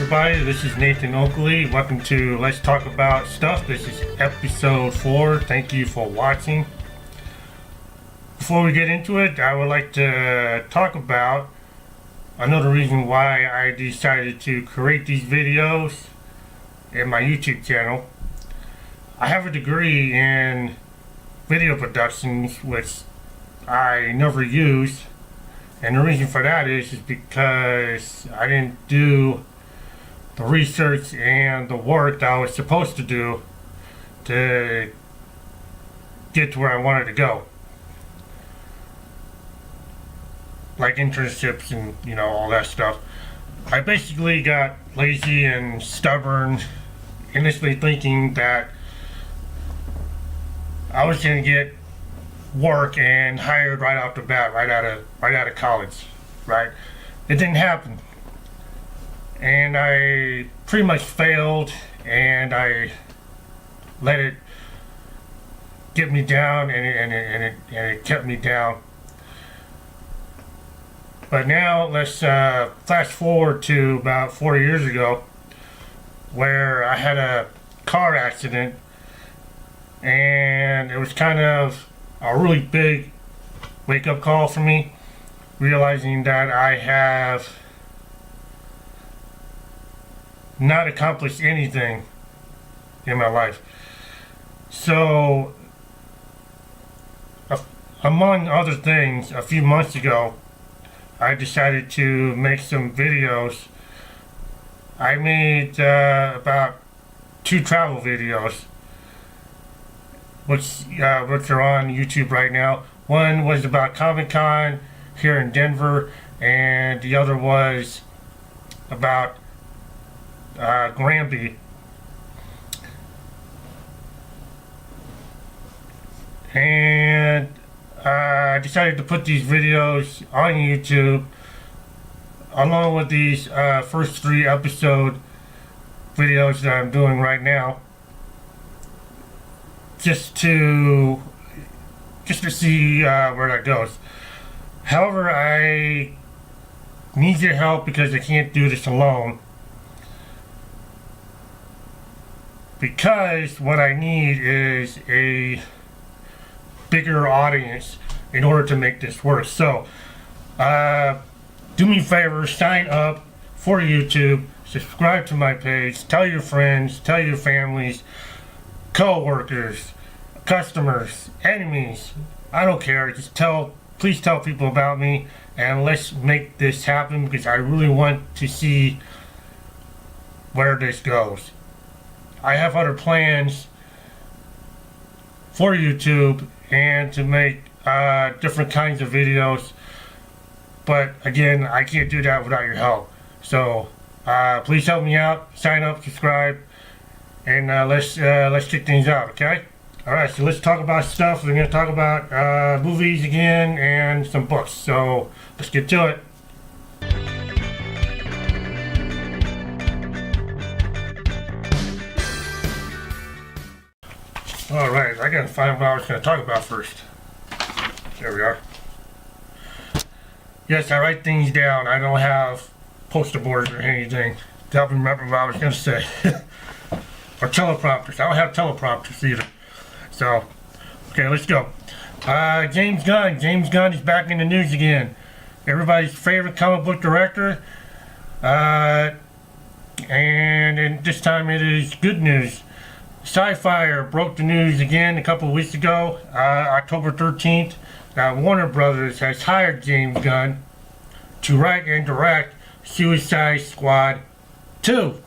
everybody, this is Nathan Oakley. Welcome to Let's Talk About Stuff. This is episode 4. Thank you for watching. Before we get into it, I would like to talk about another reason why I decided to create these videos in my YouTube channel. I have a degree in video production, which I never use. And the reason for that is because I didn't do the research and the work that I was supposed to do to get to where I wanted to go. Like internships and, all that stuff. I basically got lazy and stubborn, initially thinking that I was going to get work and hired right off the bat, right out of college, right? It didn't happen, and I pretty much failed, and I let it get me down, and it kept me down. But now let's flash forward to about 4 years ago, where I had a car accident, and it was kind of a really big wake-up call for me, realizing that I have not accomplished anything in my life. So, among other things, a few months ago, I decided to make some videos. I made about 2 travel videos, which are on YouTube right now. One was about Comic-Con here in Denver, and the other was about Granby. And I decided to put these videos on YouTube along with these first 3 episode videos that I'm doing right now, just to see where that goes. However, I need your help because I can't do this alone. Because what I need is a bigger audience in order to make this work. So, do me a favor, sign up for YouTube, subscribe to my page, tell your friends, tell your families, co-workers, customers, enemies, I don't care. Just please tell people about me, and let's make this happen, because I really want to see where this goes. I have other plans for YouTube and to make different kinds of videos, but again, I can't do that without your help. So please help me out, sign up, subscribe, and let's kick things out, okay? Alright, so let's talk about stuff. We're going to talk about movies again and some books. So let's get to it. Alright, I got to find what I was going to talk about first. There we are. Yes, I write things down. I don't have poster boards or anything to help me remember what I was going to say. Or teleprompters. I don't have teleprompters either. So, okay, let's go. James Gunn. James Gunn is back in the news again. Everybody's favorite comic book director. And this time it is good news. Sci-Fi broke the news again a couple of weeks ago, October 13th. Warner Brothers has hired James Gunn to write and direct Suicide Squad 2.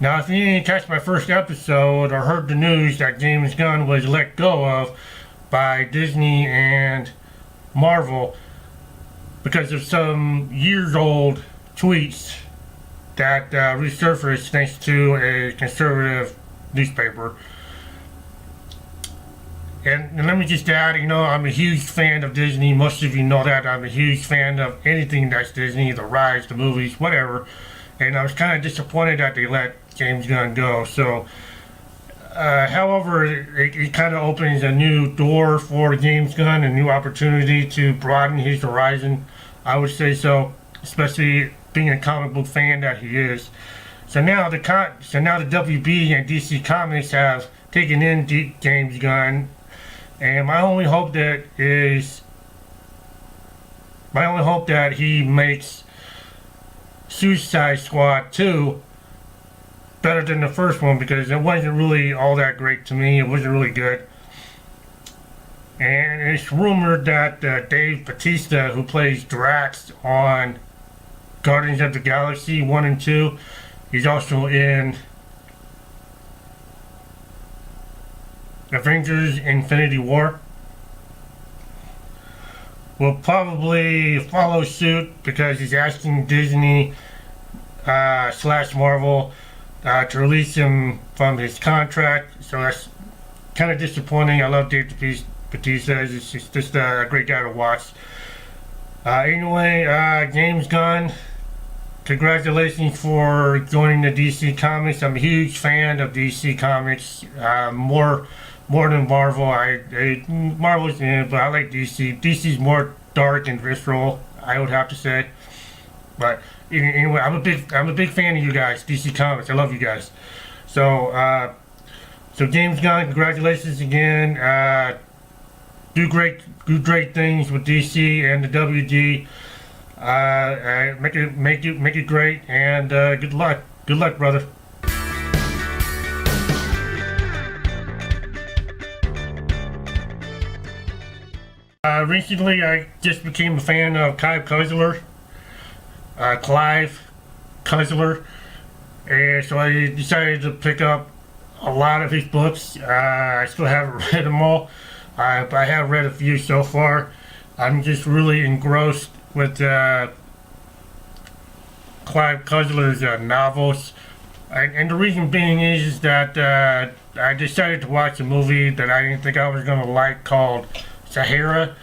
Now, if you didn't catch my first episode or heard the news that James Gunn was let go of by Disney and Marvel because of some years-old tweets that resurfaced thanks to a conservative newspaper. And let me just add, I'm a huge fan of Disney. Most of you know that. I'm a huge fan of anything that's Disney, the rides, the movies, whatever. And I was kind of disappointed that they let James Gunn go. So, however, it kind of opens a new door for James Gunn, a new opportunity to broaden his horizon. I would say so, especially being a comic book fan that he is. So now the WB and DC Comics have taken in James Gunn, and my only hope that he makes Suicide Squad 2 better than the first one, because it wasn't really all that great to me. It wasn't really good. And it's rumored that Dave Bautista, who plays Drax on Guardians of the Galaxy 1 and 2, he's also in Avengers Infinity War, will probably follow suit because he's asking Disney / Marvel to release him from his contract. So that's kind of disappointing. I love Dave Bautista. He's just a great guy to watch. Anyway, James Gunn, congratulations for joining the DC Comics. I'm a huge fan of DC Comics, more than Marvel. Marvel's but I like DC. DC's more dark and visceral, I would have to say. But anyway, I'm a big fan of you guys, DC Comics. I love you guys. So James Gunn, congratulations again. Do great things with DC and the WD. Make it great, and good luck. Good luck, brother. Recently, I just became a fan of Clive Cussler, and so I decided to pick up a lot of his books. I still haven't read them all, but I have read a few so far. I'm just really engrossed with Clive Cussler's novels, and the reason being is that I decided to watch a movie that I didn't think I was going to like called Sahara.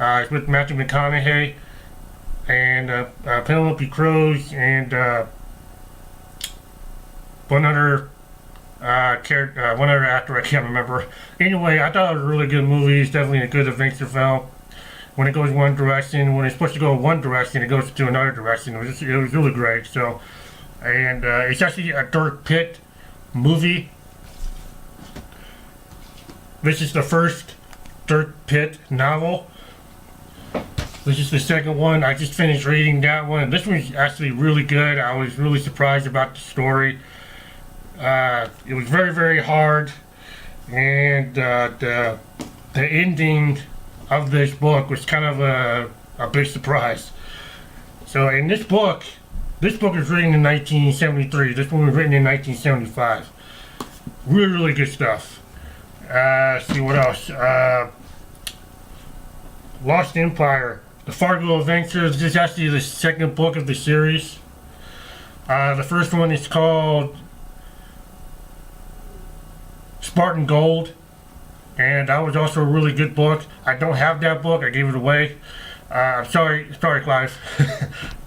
It's with Matthew McConaughey and Penelope Cruz and one other actor I can't remember. Anyway, I thought it was a really good movie. It's definitely a good adventure film. When it goes one direction, when it's supposed to go one direction, it goes to another direction. It was really great. So, and it's actually a Dirk Pitt movie. This is the first Dirk Pitt novel. This is the second one. I just finished reading that one. This one's actually really good. I was really surprised about the story. It was very, very hard, and the ending of this book was kind of a big surprise. So in this book was written in 1973. This one was written in 1975. Really, really good stuff. Let's see what else. Lost Empire, The Fargo Adventures. This is actually the second book of the series. The first one is called Spartan Gold, and that was also a really good book. I don't have that book. I gave it away. I'm sorry, Clive.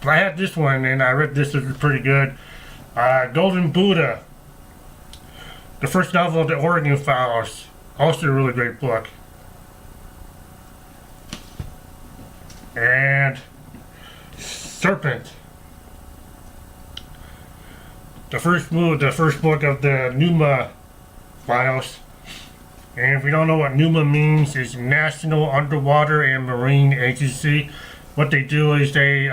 But I had this one, and I read this. It was pretty good. Golden Buddha, the first novel of the Oregon Files. Also a really great book. And Serpent, the first book of the Numa Files. And if you don't know what Numa means, it's National Underwater and Marine Agency. What they do is they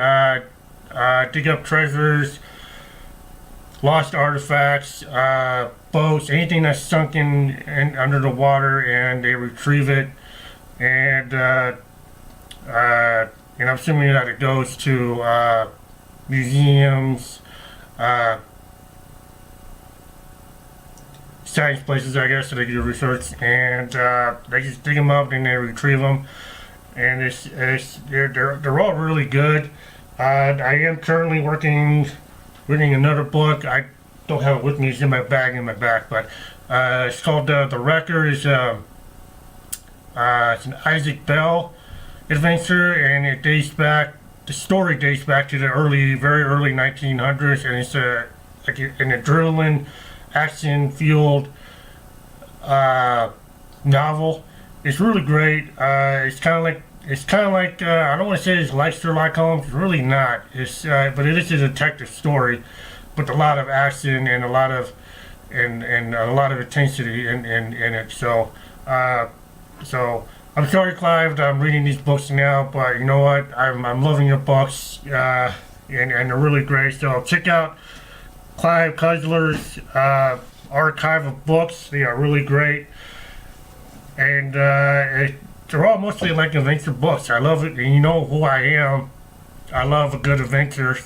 dig up treasures, lost artifacts, boats, anything that's sunken under the water, and they retrieve it. And I'm assuming that it goes to museums, science places, I guess, so they can do research, and they just dig them up and they retrieve them, and they're all really good. I am currently reading another book. I don't have it with me; it's in my bag in my back, but it's called The Wrecker. It's an Isaac Bell adventure, and it dates back. The story dates back to the very early 1900s, and it's like an adrenaline, action-fueled novel. It's really great. It's kind of like it's kind of like I don't want to say it's like Sherlock Holmes. It's really not. It's but it is a detective story, with a lot of action and a lot of and a lot of intensity in it. So I'm sorry, Clive, that I'm reading these books now, but you know what? I'm loving your books, and they're really great. So check out Clive Cussler's archive of books. They are really great, and they're all mostly like adventure books. I love it, and you know who I am. I love a good adventure,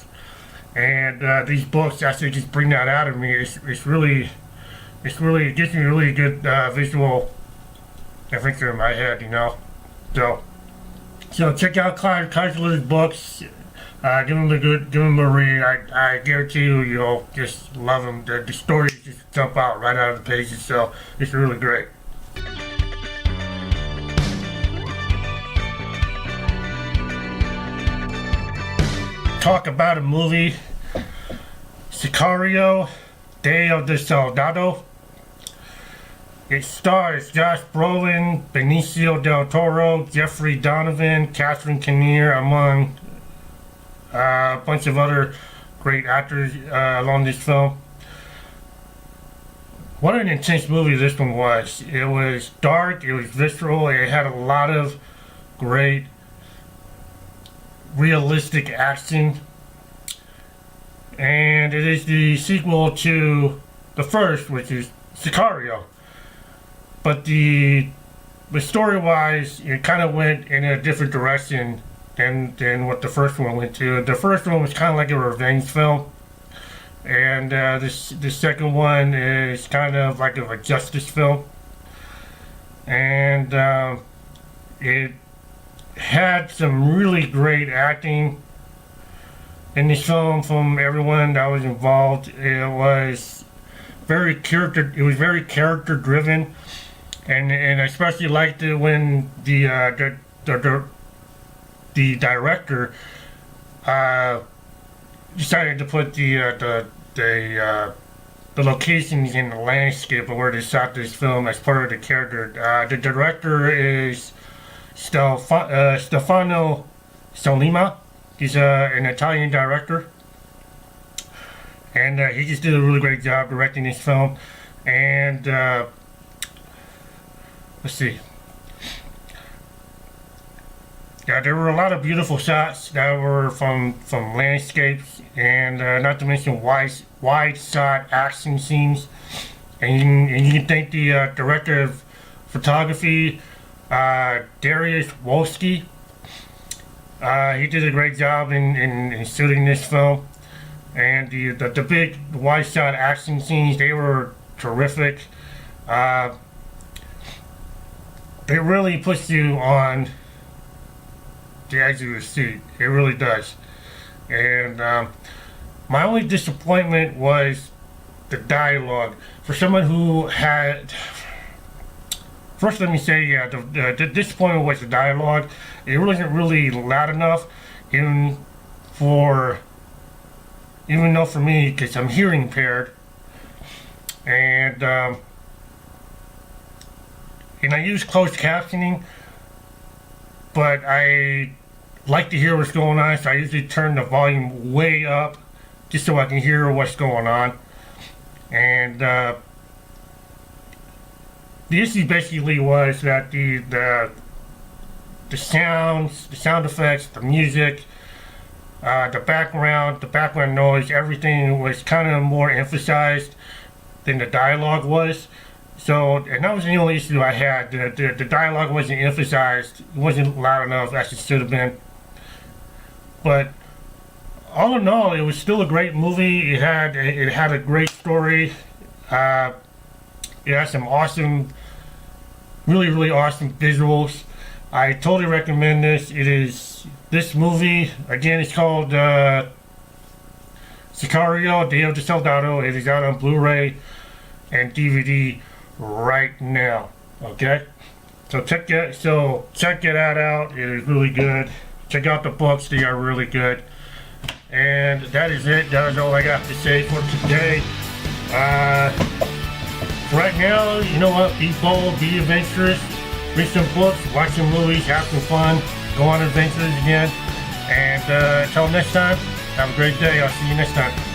and these books actually just bring that out of me. It gives me a really good visual adventure in my head, you know. So check out Clive Cussler's books. Give them a read. I guarantee you'll just love them. The stories just jump out right out of the pages, so it's really great. Talk about a movie, Sicario, Day of the Soldado. It stars Josh Brolin, Benicio del Toro, Jeffrey Donovan, Catherine Kinnear, among a bunch of other great actors along this film. What an intense movie this one was. It was dark, it was visceral, it had a lot of great realistic action. And it is the sequel to the first, which is Sicario. But the story-wise, it kind of went in a different direction than what the first one went to. The first one was kind of like a revenge film, and the second one is kind of like a justice film. And it had some really great acting in this film from everyone that was involved. It was very character driven. And I especially liked it when the director decided to put the locations in the landscape of where they shot this film as part of the character. The director is Stefano Sollima. He's an Italian director, and he just did a really great job directing this film. And let's see. Yeah, there were a lot of beautiful shots that were from landscapes, and not to mention wide shot action scenes. And you can thank the director of photography, Darius Wolski. He did a great job in shooting this film, and the big wide shot action scenes, they were terrific. It really puts you on the edge of your seat. It really does. And my only disappointment was the dialogue. For someone who had... First, let me say, yeah, the disappointment was the dialogue. It wasn't really loud enough, even though for me, because I'm hearing impaired. And I use closed captioning, but I like to hear what's going on, so I usually turn the volume way up just so I can hear what's going on. And the issue basically was that the sounds, the sound effects, the music, the background noise, everything was kind of more emphasized than the dialogue was. So, and that was the only issue I had. The dialogue wasn't emphasized. It wasn't loud enough as it should have been. But all in all, it was still a great movie. It had a great story. It had some awesome, really awesome visuals. I totally recommend this. This movie, again, it's called Sicario, Day of the Soldado. It is out on Blu-ray and DVD right now. Okay, so check it out. It is really good. Check out the books; they are really good. And that is it. That is all I got to say for today. Right now, you know what? Be bold, be adventurous, read some books, watch some movies, have some fun. go on adventures again. And until next time, have a great day. I'll see you next time.